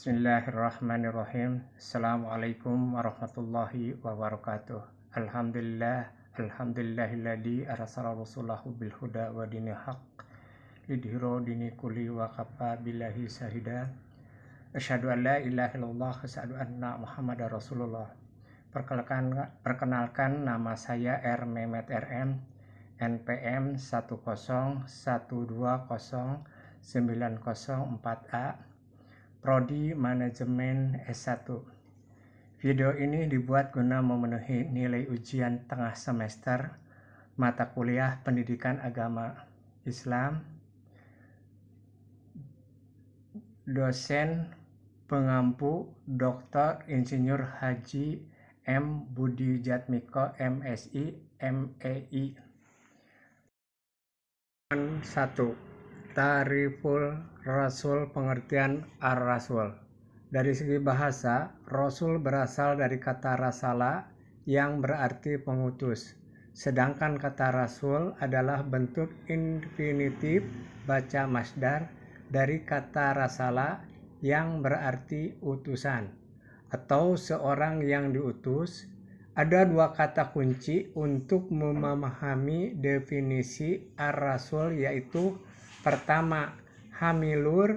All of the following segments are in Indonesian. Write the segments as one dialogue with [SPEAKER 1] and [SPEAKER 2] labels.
[SPEAKER 1] Bismillahirrahmanirrahim. Assalamualaikum warahmatullahi wabarakatuh. Alhamdulillahilladzi arsala rasulahu bil huda wa dinil haqq lidhiro dini kulli wa kafa billahi syahida. Asyhadu an la ilaha illallah wa asyhadu anna Muhammadar Rasulullah. Perkenalkan nama saya R. Mehmet RM, NPM 101209004A, Prodi Manajemen S1. Video ini dibuat guna memenuhi nilai ujian tengah semester mata kuliah Pendidikan Agama Islam. Dosen pengampu Dr. Insinyur Haji M. Budi Jatmiko MSI MEI. 1. Ta'riful Rasul, pengertian ar-Rasul. Dari segi bahasa, Rasul berasal dari kata rasala yang berarti pengutus. Sedangkan kata Rasul adalah bentuk infinitif baca masdar dari kata rasala yang berarti utusan atau seorang yang diutus. Ada dua kata kunci untuk memahami definisi ar-Rasul, yaitu pertama, hamilur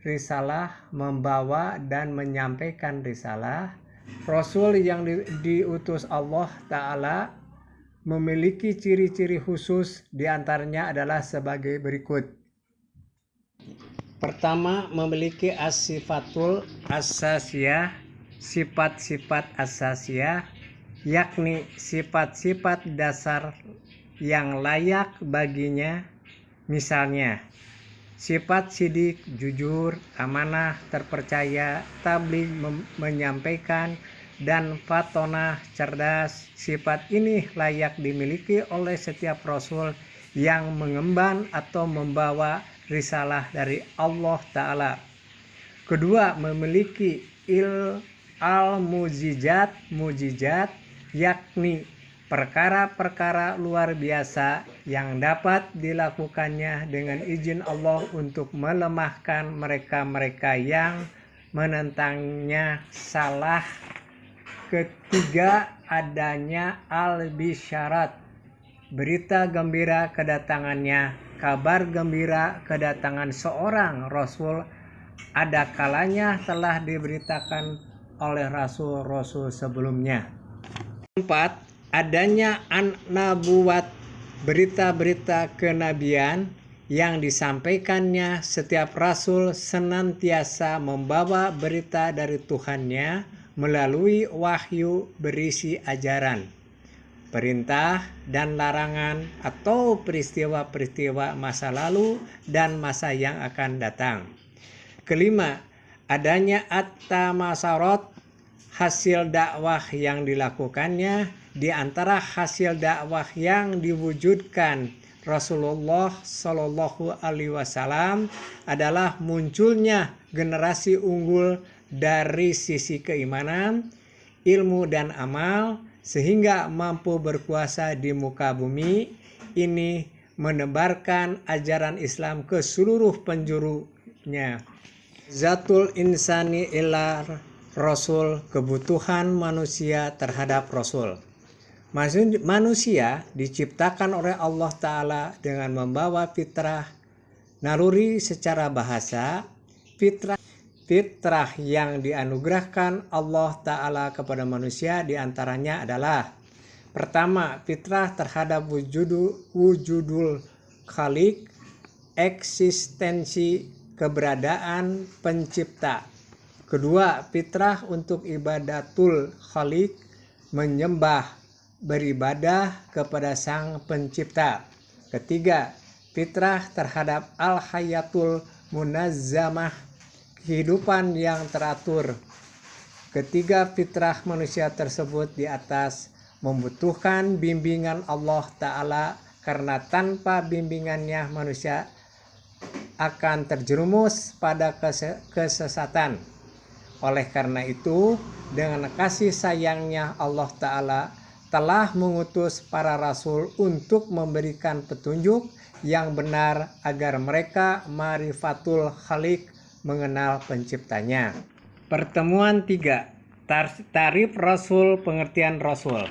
[SPEAKER 1] risalah, membawa dan menyampaikan risalah. Rasul yang diutus Allah Ta'ala memiliki ciri-ciri khusus, diantaranya adalah sebagai berikut. Pertama, memiliki as-sifatul asasiyah, sifat-sifat asasiyah, yakni sifat-sifat dasar yang layak baginya. Misalnya, sifat sidik, jujur, amanah, terpercaya, tabligh, menyampaikan, dan fatonah, cerdas. Sifat ini layak dimiliki oleh setiap Rasul yang mengemban atau membawa risalah dari Allah Ta'ala. Kedua, memiliki mujizat, yakni perkara-perkara luar biasa yang dapat dilakukannya dengan izin Allah untuk melemahkan mereka-mereka yang menentangnya. Salah. Ketiga, adanya al-bisyarat, berita gembira kedatangannya. Kabar gembira kedatangan seorang Rasul ada kalanya telah diberitakan oleh Rasul-Rasul sebelumnya. 4. Adanya an-nabuwat, berita-berita kenabian yang disampaikannya. Setiap Rasul senantiasa membawa berita dari Tuhannya melalui wahyu berisi ajaran, perintah dan larangan, atau peristiwa-peristiwa masa lalu dan masa yang akan datang. Kelima, adanya at-tamasarot, hasil dakwah yang dilakukannya. Di antara hasil dakwah yang diwujudkan Rasulullah Shallallahu Alaihi Wasallam adalah munculnya generasi unggul dari sisi keimanan, ilmu, dan amal, sehingga mampu berkuasa di muka bumi ini, menebarkan ajaran Islam ke seluruh penjurunya. Zatul insani ila Rasul, kebutuhan manusia terhadap Rasul. Manusia diciptakan oleh Allah Ta'ala dengan membawa fitrah naluri secara bahasa. Fitrah yang dianugerahkan Allah Ta'ala kepada manusia diantaranya adalah: pertama, fitrah terhadap wujudul khalik, eksistensi keberadaan pencipta. Kedua, fitrah untuk ibadatul khalik, menyembah, beribadah kepada sang pencipta. Ketiga, fitrah terhadap al-hayatul munazzamah, kehidupan yang teratur. Ketiga, fitrah manusia tersebut di atas membutuhkan bimbingan Allah Ta'ala, karena tanpa bimbingannya manusia akan terjerumus pada kesesatan. Oleh karena itu, dengan kasih sayangnya Allah Ta'ala telah mengutus para rasul untuk memberikan petunjuk yang benar agar mereka ma'rifatul khaliq, mengenal penciptanya. Pertemuan 3. Tarif Rasul, pengertian Rasul.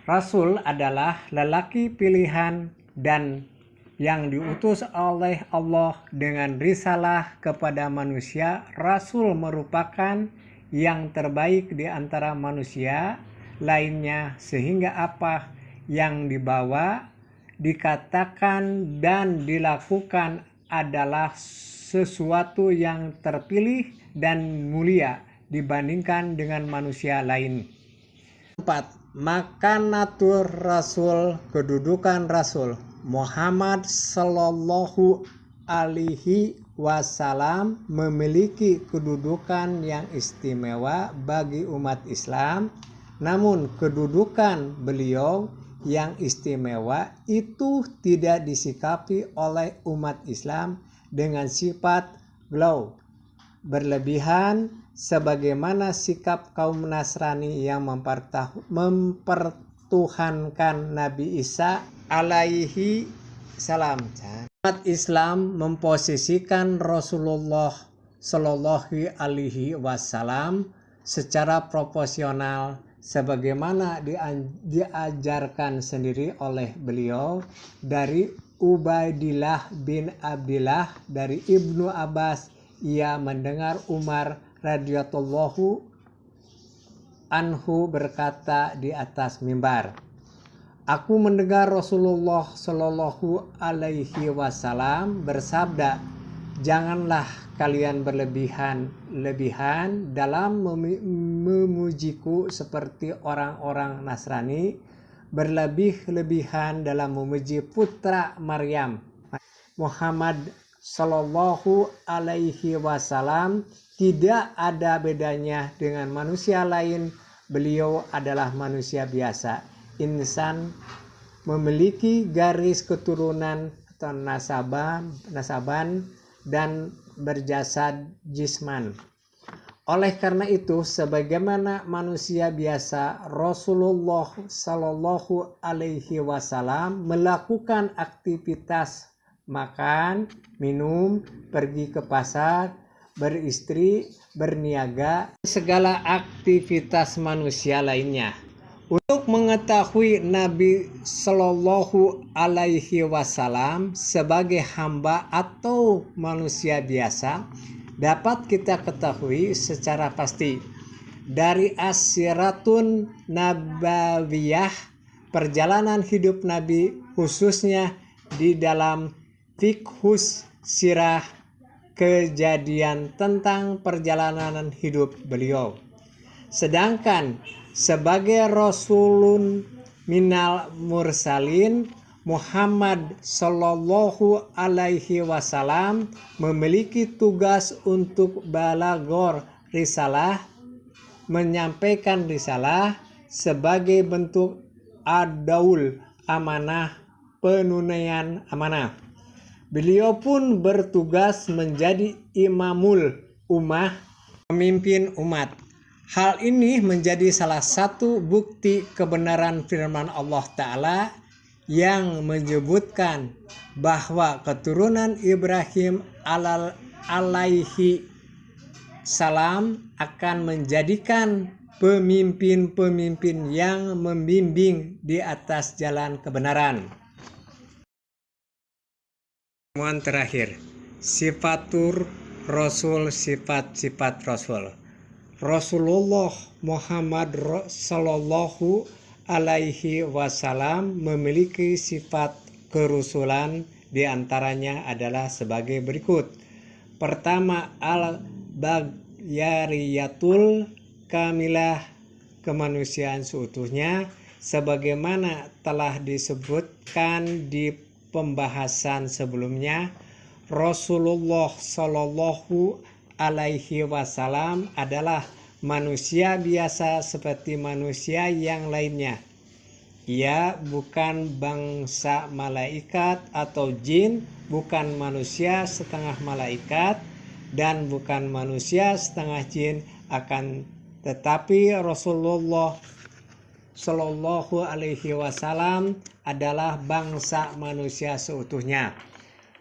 [SPEAKER 1] Rasul adalah lelaki pilihan dan yang diutus oleh Allah dengan risalah kepada manusia. Rasul merupakan yang terbaik di antara manusia lainnya, sehingga apa yang dibawa, dikatakan dan dilakukan adalah sesuatu yang terpilih dan mulia dibandingkan dengan manusia lain. 4. Makanatur Rasul, kedudukan Rasul. Muhammad Sallallahu Alaihi Wasallam memiliki kedudukan yang istimewa bagi umat Islam. Namun kedudukan beliau yang istimewa itu tidak disikapi oleh umat Islam dengan sifat glow berlebihan sebagaimana sikap kaum Nasrani yang mempertuhankan Nabi Isa alaihi salam. Umat Islam memposisikan Rasulullah Shallallahu Alaihi Wasallam secara proporsional sebagaimana diajarkan sendiri oleh beliau dari Ubaidillah bin Abdillah dari Ibnu Abbas. Ia mendengar Umar radhiyallahu anhu berkata di atas mimbar, "Aku mendengar Rasulullah Shallallahu Alaihi Wasallam bersabda, janganlah kalian berlebihan dalam memujiku seperti orang-orang Nasrani berlebih-lebihan dalam memuji putra Maryam." Muhammad Sallallahu Alaihi Wasallam tidak ada bedanya dengan manusia lain. Beliau adalah manusia biasa, insan, memiliki garis keturunan atau nasaban dan berjasad jisman. Oleh karena itu, sebagaimana manusia biasa, Rasulullah Sallallahu Alaihi Wasallam melakukan aktivitas makan, minum, pergi ke pasar, beristri, berniaga, segala aktivitas manusia lainnya. Untuk mengetahui Nabi Shallallahu Alaihi Wasallam sebagai hamba atau manusia biasa, dapat kita ketahui secara pasti dari As-Siratun Nabawiyah, perjalanan hidup Nabi, khususnya di dalam fiqhus sirah, kejadian tentang perjalanan hidup beliau. Sedangkan sebagai Rasulun minal mursalin, Muhammad Sallallahu Alaihi Wasallam memiliki tugas untuk balagor risalah, menyampaikan risalah sebagai bentuk adaul amanah, penunaian amanah. Beliau pun bertugas menjadi imamul ummah, pemimpin umat. Hal ini menjadi salah satu bukti kebenaran firman Allah Ta'ala yang menyebutkan bahwa keturunan Ibrahim alaihi salam akan menjadikan pemimpin-pemimpin yang membimbing di atas jalan kebenaran. Pertemuan terakhir, sifatur Rasul, sifat-sifat Rasul. Rasulullah Muhammad Sallallahu Alaihi Wasallam memiliki sifat kerusulan, diantaranya adalah sebagai berikut. Pertama, al-bagyariyatul kamilah, kemanusiaan seutuhnya, sebagaimana telah disebutkan di pembahasan sebelumnya. Rasulullah Shallallahu Alaihi Wasallam adalah manusia biasa seperti manusia yang lainnya. Ia bukan bangsa malaikat atau jin, bukan manusia setengah malaikat, dan bukan manusia setengah jin. Akan tetapi Rasulullah Shallallahu Alaihi Wasallam adalah bangsa manusia seutuhnya,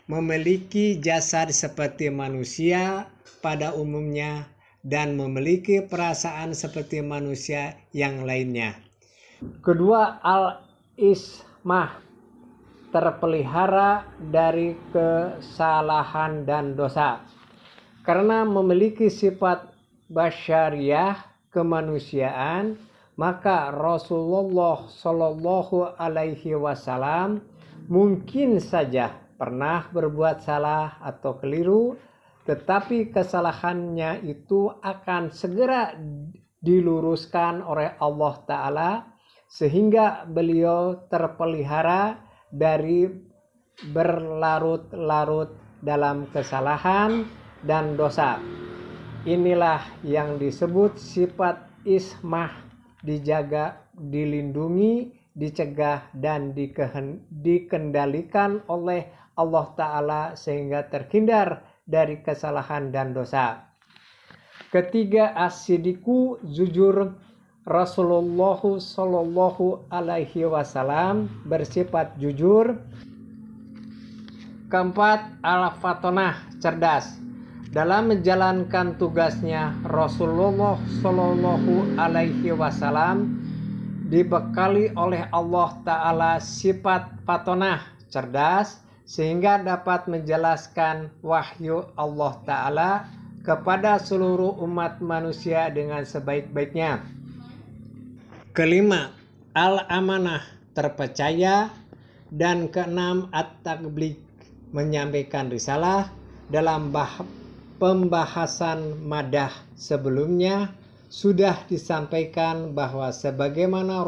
[SPEAKER 1] memiliki jasad seperti manusia pada umumnya
[SPEAKER 2] dan memiliki perasaan seperti manusia yang lainnya. Kedua, al-ismah, terpelihara dari kesalahan dan dosa. Karena memiliki sifat basyariah, kemanusiaan, maka Rasulullah Shallallahu Alaihi Wasallam mungkin saja pernah berbuat salah atau keliru, tetapi kesalahannya itu akan segera diluruskan oleh Allah Ta'ala sehingga beliau terpelihara dari berlarut-larut dalam kesalahan dan dosa. Inilah yang disebut sifat ismah, dijaga, dilindungi, dicegah, dan dikendalikan oleh Allah Ta'ala sehingga terhindar dari kesalahan dan dosa. Ketiga, as-sidiku, jujur. Rasulullah Shallallahu Alaihi Wasallam bersifat jujur. Keempat, al-fatonah, cerdas. Dalam menjalankan tugasnya, Rasulullah Shallallahu Alaihi Wasallam dibekali oleh Allah Ta'ala sifat fatonah, cerdas, sehingga dapat menjelaskan wahyu Allah Ta'ala kepada seluruh umat manusia dengan sebaik-baiknya. Kelima, al-amanah, terpercaya. Dan keenam, at-tabligh, menyampaikan risalah. Dalam pembahasan madah sebelumnya sudah disampaikan bahwa sebagaimana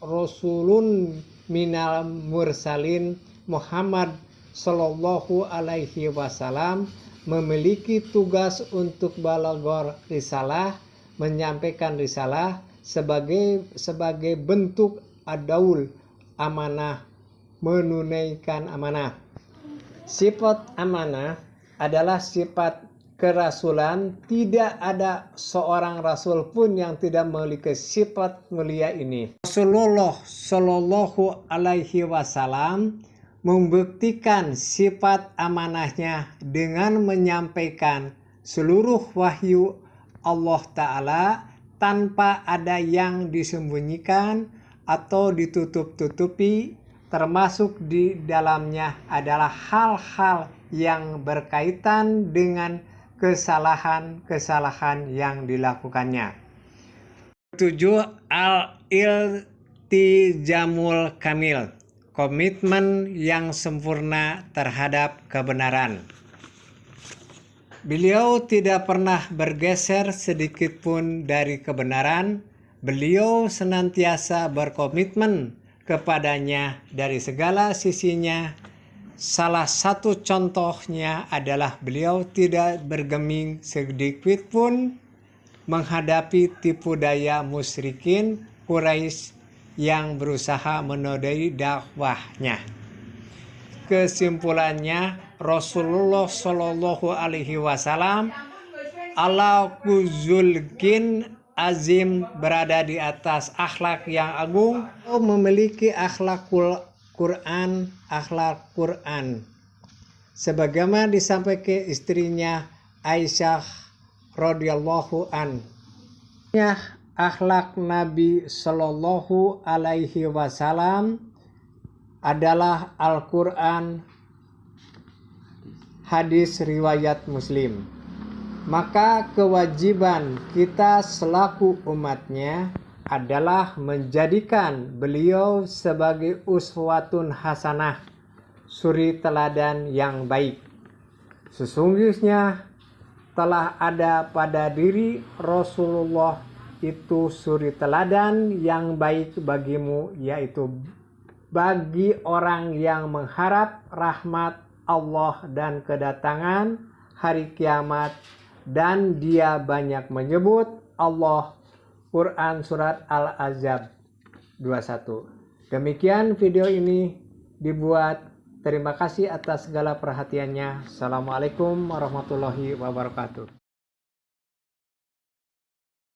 [SPEAKER 2] Rasulun minal mursalin Muhammad Sallallahu Alaihi Wasallam memiliki tugas untuk balagor risalah, menyampaikan risalah sebagai bentuk adaul, amanah, menunaikan amanah. Sifat amanah adalah sifat kerasulan. Tidak ada seorang rasul pun yang tidak memiliki sifat mulia ini. Rasulullah Shallallahu Alaihi Wasallam membuktikan sifat amanahnya dengan menyampaikan seluruh wahyu Allah Ta'ala tanpa ada yang disembunyikan atau ditutup-tutupi, termasuk di dalamnya adalah hal-hal yang berkaitan dengan kesalahan-kesalahan yang dilakukannya. 7. Al-iltizamul kamil, komitmen yang sempurna terhadap kebenaran. Beliau tidak pernah bergeser sedikit pun dari kebenaran. Beliau senantiasa berkomitmen kepadanya dari segala sisinya. Salah satu contohnya adalah beliau tidak bergeming sedikit pun menghadapi tipu daya musyrikin Quraisy yang berusaha menodai dakwahnya. Kesimpulannya, Rasulullah Shallallahu Alaihi Wasallam ala kuzulkin azim, berada di atas akhlak yang agung, memiliki akhlakul Quran, akhlak Quran, sebagaimana disampaikan istrinya Aisyah radhiyallahu an. Akhlak Nabi Shallallahu Alaihi Wasallam adalah Al-Quran, hadis riwayat Muslim. Maka kewajiban kita selaku umatnya adalah menjadikan beliau sebagai uswatun hasanah, suri teladan yang baik. Sesungguhnya telah ada pada diri Rasulullah itu suri teladan yang baik bagimu, yaitu bagi orang yang mengharap rahmat Allah dan kedatangan hari kiamat, dan dia banyak menyebut Allah. Quran Surat Al-Ahzab 21. Demikian video ini dibuat. Terima kasih atas segala perhatiannya. Assalamualaikum warahmatullahi wabarakatuh.